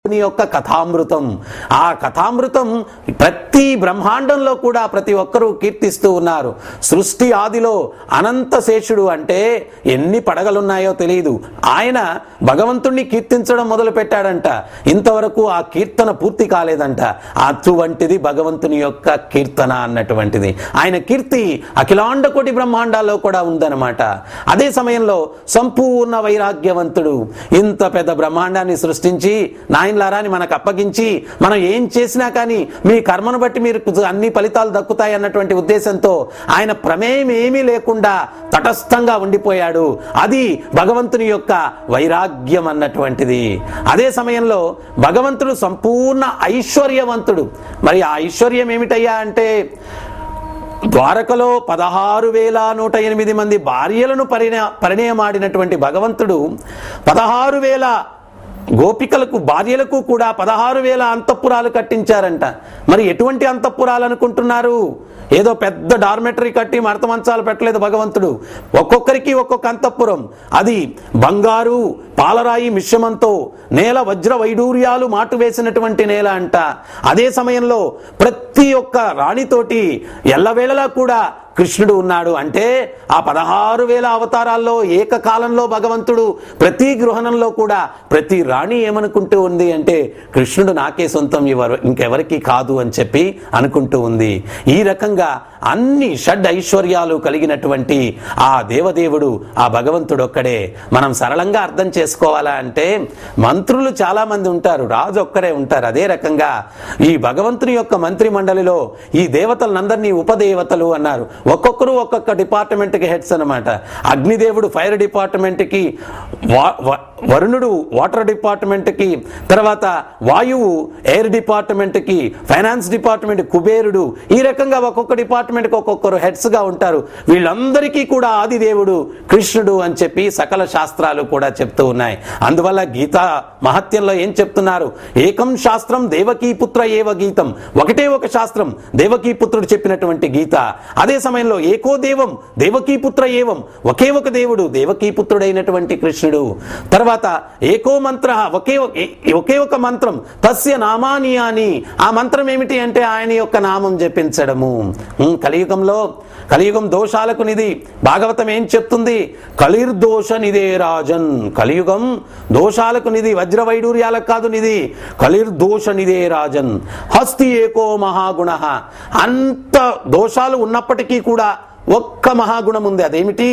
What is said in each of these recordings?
యొక్క కథామృతం. ఆ కథామృతం ప్రతి బ్రహ్మాండంలో కూడా ప్రతి ఒక్కరూ కీర్తిస్తూ ఉన్నారు. సృష్టి ఆదిలో అనంత శేషుడు అంటే ఎన్ని పడగలున్నాయో తెలియదు, ఆయన భగవంతుణ్ణి కీర్తించడం మొదలు పెట్టాడంట. ఇంతవరకు ఆ కీర్తన పూర్తి కాలేదంట. అటువంటిది భగవంతుని యొక్క కీర్తన అన్నటువంటిది. ఆయన కీర్తి అఖిలాండ కోటి బ్రహ్మాండాల్లో కూడా ఉందన్నమాట. అదే సమయంలో సంపూర్ణ వైరాగ్యవంతుడు. ఇంత పెద్ద బ్రహ్మాండాన్ని సృష్టించి నాయనలారాని మనకు అప్పగించి మనం ఏం చేసినా కానీ మీ కర్మను బట్టి మీరు అన్ని ఫలితాలు దక్కుతాయి అన్నటువంటి ఉద్దేశంతో ఆయన ప్రమేయం ఏమీ లేకుండా తటస్థంగా ఉండిపోయాడు. అది భగవంతుని యొక్క వైరాగ్యం అన్నటువంటిది. అదే సమయంలో భగవంతుడు సంపూర్ణ ఐశ్వర్యవంతుడు. మరి ఆ ఐశ్వర్యం ఏమిటయ్యా అంటే, ద్వారకలో 16,108 మంది భార్యలను పరిణయమాడినటువంటి భగవంతుడు 16,000 గోపికలకు భార్యలకు కూడా 16,000 అంతఃపురాలు కట్టించారంట. మరి ఎటువంటి అంతఃపురాలు అనుకుంటున్నారు? ఏదో పెద్ద డార్మెటరీ కట్టి మడత మంచాలు పెట్టలేదు భగవంతుడు. ఒక్కొక్కరికి ఒక్కొక్క అంతఃపురం. అది బంగారు పాలరాయి మిశ్రమంతో నేల వజ్ర వైడూర్యాలు మాటు వేసినటువంటి నేల అంట. అదే సమయంలో ప్రతి ఒక్క రాణితోటి ఎల్లవేళలా కూడా కృష్ణుడు ఉన్నాడు. అంటే ఆ 16,000 అవతారాల్లో ఏకకాలంలో భగవంతుడు ప్రతి గృహణంలో కూడా ప్రతి రాణి ఏమనుకుంటూ ఉంది అంటే, కృష్ణుడు నాకే సొంతం, ఇంకెవరికి కాదు అని చెప్పి అనుకుంటూ ఉంది. ఈ రకంగా అన్ని షడ్ ఐశ్వర్యాలు కలిగినటువంటి ఆ దేవదేవుడు, ఆ భగవంతుడు ఒక్కడే. మనం సరళంగా అర్థం చేసుకోవాలా అంటే, మంత్రులు చాలా మంది ఉంటారు, రాజు ఒక్కరే ఉంటారు. అదే రకంగా ఈ భగవంతుని యొక్క మంత్రి మండలిలో ఈ దేవతలందరినీ ఉపదేవతలు అన్నారు. ఒక్కొక్కరు ఒక్కొక్క డిపార్ట్మెంట్కి హెడ్స్ అనమాట. అగ్నిదేవుడు ఫైర్ డిపార్ట్మెంట్కి, వరుణుడు వాటర్ డిపార్ట్మెంట్కి, తర్వాత వాయువు ఎయిర్ డిపార్ట్మెంట్కి, ఫైనాన్స్ డిపార్ట్మెంట్ కుబేరుడు. ఈ రకంగా ఒక్కొక్క డిపార్ట్మెంట్కి ఒక్కొక్కరు హెడ్స్గా ఉంటారు. వీళ్ళందరికీ కూడా ఆదిదేవుడు కృష్ణుడు అని చెప్పి సకల శాస్త్రాలు కూడా చెప్తూ ఉన్నాయి. అందువల్ల గీతా మహత్యంలో ఏం చెప్తున్నారు? ఏకం శాస్త్రం దేవకీపుత్ర ఏవ గీతం. ఒకటే ఒక శాస్త్రం, దేవకీపుత్రుడు చెప్పినటువంటి గీత. అదే సమయంలో ఏకో దేవం దేవకీపుత్ర ఏవం, ఒకే ఒక దేవుడు దేవకీపుత్రుడైనటువంటి కృష్ణుడు. తర్వాత ఏకో మంత్ర, ఒకే ఒక మంత్రం, తస్య నామాని అని. ఆ మంత్రం ఏమిటి అంటే ఆయన యొక్క నామం జపించడము. కలియుగం దోషాలకు నిధి. భాగవతం ఏం చెప్తుంది? కలిర్దోష నిధే రాజన్. కలియుగం దోషాలకు నిధి, వజ్ర వైడూర్యాలకు కాదు నిధి. కలిర్దోష నిధే రాజన్. హస్తి ఏకో మహాగుణ. అంత దోషాలు ఉన్నప్పటికీ కూడా ఒక్క మహాగుణం ఉంది. అదేమిటి?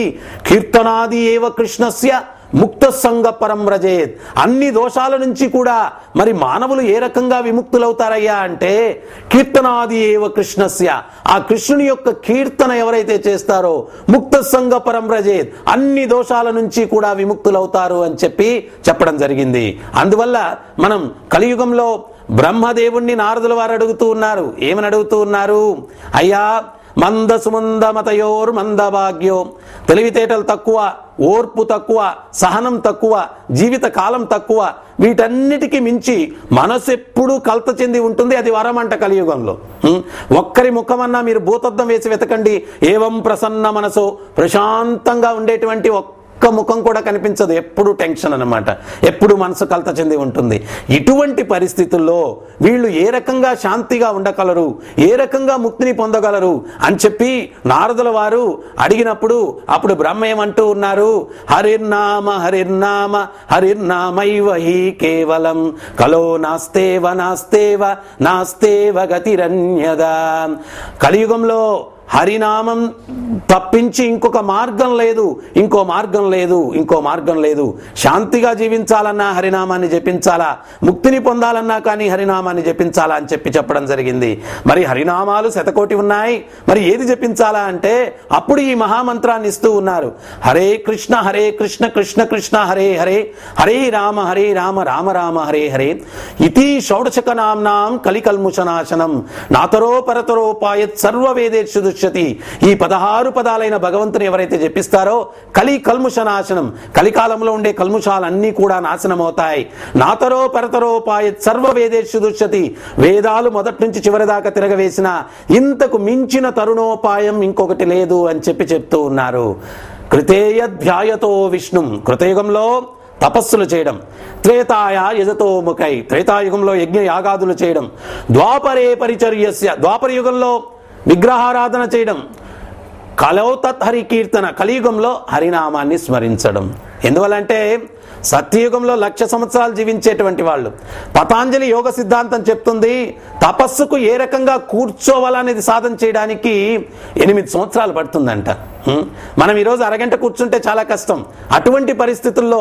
కీర్తనాది ఏవ కృష్ణస్య ముక్త సంగ పరం వ్రజేత్. అన్ని దోషాల నుంచి కూడా మరి మానవులు ఏ రకంగా విముక్తులవుతారయ్యా అంటే, కీర్తనాది ఏవ కృష్ణస్య. ఆ కృష్ణుని యొక్క కీర్తన ఎవరైతే చేస్తారో ముక్త సంగ పరం వ్రజేత్, అన్ని దోషాల నుంచి కూడా విముక్తులవుతారు అని చెప్పి చెప్పడం జరిగింది. అందువల్ల మనం కలియుగంలో బ్రహ్మదేవుణ్ణి నారదుల వారు అడుగుతూ ఉన్నారు. ఏమని అడుగుతూ ఉన్నారు? అయ్యా, మంద సుమంద మతయోర్ మంద భాగ్యో. తెలివితేటలు తక్కువ, ఓర్పు తక్కువ, సహనం తక్కువ, జీవిత కాలం తక్కువ, వీటన్నిటికీ మించి మనసు ఎప్పుడూ కలత చెంది ఉంటుంది. అది వరం అంట కలియుగంలో. ఒక్కరి ముఖమన్నా మీరు భూతద్దం వేసి వెతకండి, ఏవం ప్రసన్న మనసు, ప్రశాంతంగా ఉండేటువంటి ఒక్క ముఖం కూడా కనిపించదు. ఎప్పుడు టెన్షన్ అన్నమాట, ఎప్పుడు మనసు కలత చెంది ఉంటుంది. ఇటువంటి పరిస్థితుల్లో వీళ్ళు ఏ రకంగా శాంతిగా ఉండగలరు, ఏ రకంగా ముక్తిని పొందగలరు అని చెప్పి నారదుల వారు అడిగినప్పుడు అప్పుడు బ్రహ్మ ఏమంటూ ఉన్నారు? హరిర్నామ హరిర్నామ హరిర్నామైవ హి కేవలం కలో నాస్తేవ నాస్తేవ నాస్తేవ గతిరన్యదా. కలియుగంలో హరినామం తప్పించి ఇంకొక మార్గం లేదు, ఇంకో మార్గం లేదు, ఇంకో మార్గం లేదు. శాంతిగా జీవించాలన్నా హరినామాన్ని జపించాలా, ముక్తిని పొందాలన్నా కానీ హరినామాన్ని జపించాలా అని చెప్పి చెప్పడం జరిగింది. మరి హరినామాలు శతకోటి ఉన్నాయి, మరి ఏది జపించాలా అంటే అప్పుడు ఈ మహామంత్రాన్ని ఇస్తూ ఉన్నారు. హరే కృష్ణ కృష్ణ కృష్ణ హరే హరే, హరే రామ రామ రామ హరే హరే. ఇతి షోడశక నామ్నాం కలికల్ముషనాశనం నాతరో పరతరోపాయత్ సర్వవేదేషు దుష్యతి. ఈ 16 పదాలైన భగవంతుని ఎవరైతే జపిస్తారో కలి కల్ముషనాశనం, కలికాలంలో ఉండే కల్ముషాలన్నీ కూడా నాశనం అవుతాయి. నాతరో పరతరోపాయత్ సర్వవేదేషు దుష్యతి. వేదాలు మొదటి నుంచి చివరి దాకా తిరగవేసిన ఇంతకు మించిన తరుణోపాయం ఇంకొకటి లేదు అని చెప్పి చెప్తూ ఉన్నారు. కృతేయధ్యాయతో విష్ణుం. కృతయుగంలో తపస్సులు చేయడం, త్రేతాయ యజతోముఖై త్రేతాయుగంలో యజ్ఞ యాగాదులు చేయడం, ద్వాపరే పరిచర్యస్య ద్వాపర యుగంలో విగ్రహారాధన చేయడం, కలౌ తత్ హరి కీర్తన కలియుగంలో హరినామాన్ని స్మరించడం. ఎందువల్లంటే సత్యయుగంలో 1,00,000 సంవత్సరాలు జీవించేటువంటి వాళ్ళు. పతాంజలి యోగ సిద్ధాంతం చెప్తుంది తపస్సుకు ఏ రకంగా కూర్చోవాలనేది సాధన చేయడానికి 8 సంవత్సరాలు పడుతుందంట. మనం ఈరోజు అరగంట కూర్చుంటే చాలా కష్టం. అటువంటి పరిస్థితుల్లో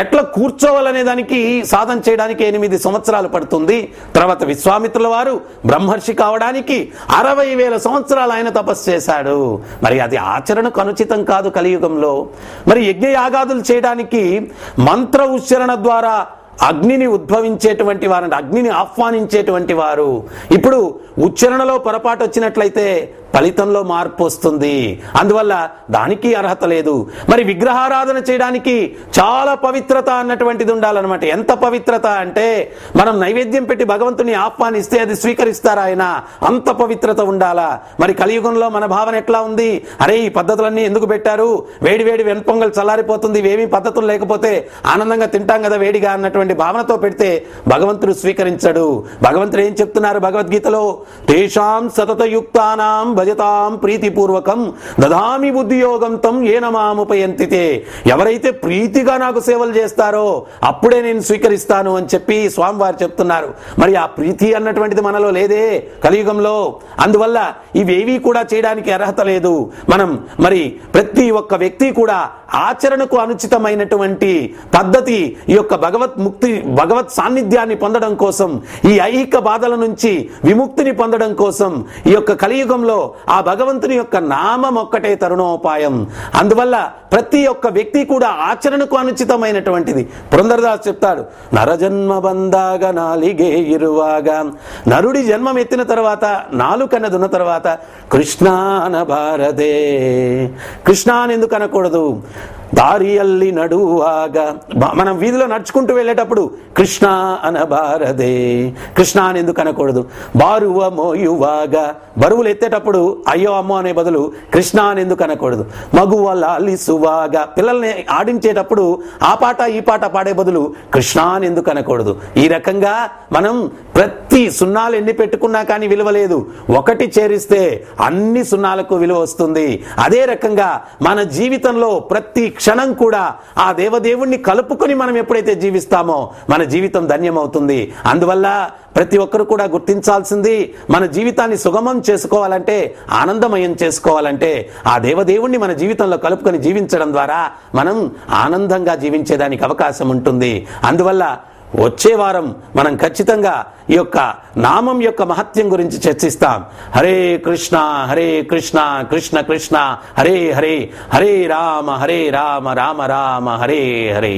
ఎట్లా కూర్చోవాలనే దానికి సాధన చేయడానికి 8 సంవత్సరాలు పడుతుంది. తర్వాత విశ్వామిత్రుల వారు బ్రహ్మర్షి కావడానికి 60,000 సంవత్సరాలు ఆయన తపస్సు చేశాడు. మరి అది ఆచరణకు అనుచితం కాదు కలియుగంలో. మరి యజ్ఞయాగాదులు చేయడానికి మంత్ర ఉచ్చారణ ద్వారా అగ్నిని ఉద్భవించేటువంటి వారు, అగ్నిని ఆహ్వానించేటువంటి వారు. ఇప్పుడు ఉచ్చారణలో పొరపాటు వచ్చినట్లయితే ఫలితంలో మార్పు వస్తుంది. అందువల్ల దానికి అర్హత లేదు. మరి విగ్రహారాధన చేయడానికి చాలా పవిత్రత అన్నటువంటిది ఉండాలన్నమాట. ఎంత పవిత్రత అంటే మనం నైవేద్యం పెట్టి భగవంతుని ఆహ్వానిస్తే అది స్వీకరిస్తారా ఆయన, అంత పవిత్రత ఉండాలా. మరి కలియుగంలో మన భావన ఎట్లా ఉంది? అరే ఈ పద్ధతులన్నీ ఎందుకు పెట్టారు, వేడి వేడి వెనుపొంగల్ చల్లారిపోతుంది, ఇవేమీ పద్ధతులు లేకపోతే ఆనందంగా తింటాం కదా వేడిగా అన్నటువంటి భావనతో పెడితే భగవంతుడు స్వీకరించడు. భగవంతుడు ఏం చెప్తున్నారు భగవద్గీతలో? తేషాం సతతయుక్తానాం భజతాం ప్రీతిపూర్వకం దదామి బుద్ధియోగం తం ఏన మాముపయంతితే. ఎవరైతే ప్రీతిగా నాకు సేవలు చేస్తారో అప్పుడే నేను స్వీకరిస్తాను అని చెప్పి స్వామివారు చెప్తున్నారు. మరి ఆ ప్రీతి అన్నటువంటిది మనలో లేదే కలియుగంలో. అందువల్ల ఇవేవి కూడా చేయడానికి అర్హత లేదు. మనం మరి ప్రతి ఒక్క వ్యక్తి కూడా ఆచరణకు అనుచితమైనటువంటి పద్ధతి ఈ యొక్క భగవత్ సాన్నిధ్యాన్ని పొందడం కోసం, ఈ ఐహిక బాధల నుంచి విముక్తిని పొందడం కోసం ఈ యొక్క కలియుగంలో ఆ భగవంతుని యొక్క నామం ఒక్కటే తరుణోపాయం. అందువల్ల ప్రతి ఒక్క వ్యక్తి కూడా ఆచరణకు అనుచితమైనటువంటిది. పురంధరదాస్ చెప్తాడు, నరజన్మ బందాగా నాలిగే ఇరువాగా. నరుడి జన్మం ఎత్తిన తర్వాత నాలుకన్నదున్న తర్వాత కృష్ణాన భారదే. కృష్ణ అని ఎందుకు అనకూడదు? దారియల్లి నడువాగా, మనం వీధిలో నడుచుకుంటూ వెళ్ళేటప్పుడు కృష్ణ అనబారదే, కృష్ణ అని ఎందుకు అనకూడదు? బారువ మోయువాగా, బరువులు ఎత్తేటప్పుడు అయ్యో అమ్మో అనే బదులు కృష్ణ అని ఎందుకు అనకూడదు? మగువ లాలిసువాగా, పిల్లల్ని ఆడించేటప్పుడు ఆ పాట ఈ పాట పాడే బదులు కృష్ణ అని ఎందుకు అనకూడదు? ఈ రకంగా మనం ప్రతి సున్నాలు ఎన్ని పెట్టుకున్నా కానీ విలువ లేదు, ఒకటి చేరిస్తే అన్ని సున్నాలకు విలువ వస్తుంది. అదే రకంగా మన జీవితంలో ప్రతి క్షణం కూడా ఆ దేవదేవుణ్ణి కలుపుకొని మనం ఎప్పుడైతే జీవిస్తామో మన జీవితం ధన్యమవుతుంది. అందువల్ల ప్రతి ఒక్కరు కూడా గుర్తించాల్సింది, మన జీవితాన్ని సుగమం చేసుకోవాలంటే, ఆనందమయం చేసుకోవాలంటే ఆ దేవదేవుణ్ణి మన జీవితంలో కలుపుకొని జీవించడం ద్వారా మనం ఆనందంగా జీవించేదానికి అవకాశం ఉంటుంది. అందువల్ల వచ్చే వారం మనం ఖచ్చితంగా ఈ యొక్క నామం యొక్క మహత్యం గురించి చర్చిస్తాం. హరే కృష్ణ కృష్ణ కృష్ణ హరే హరే, హరే రామ రామ రామ హరే హరే.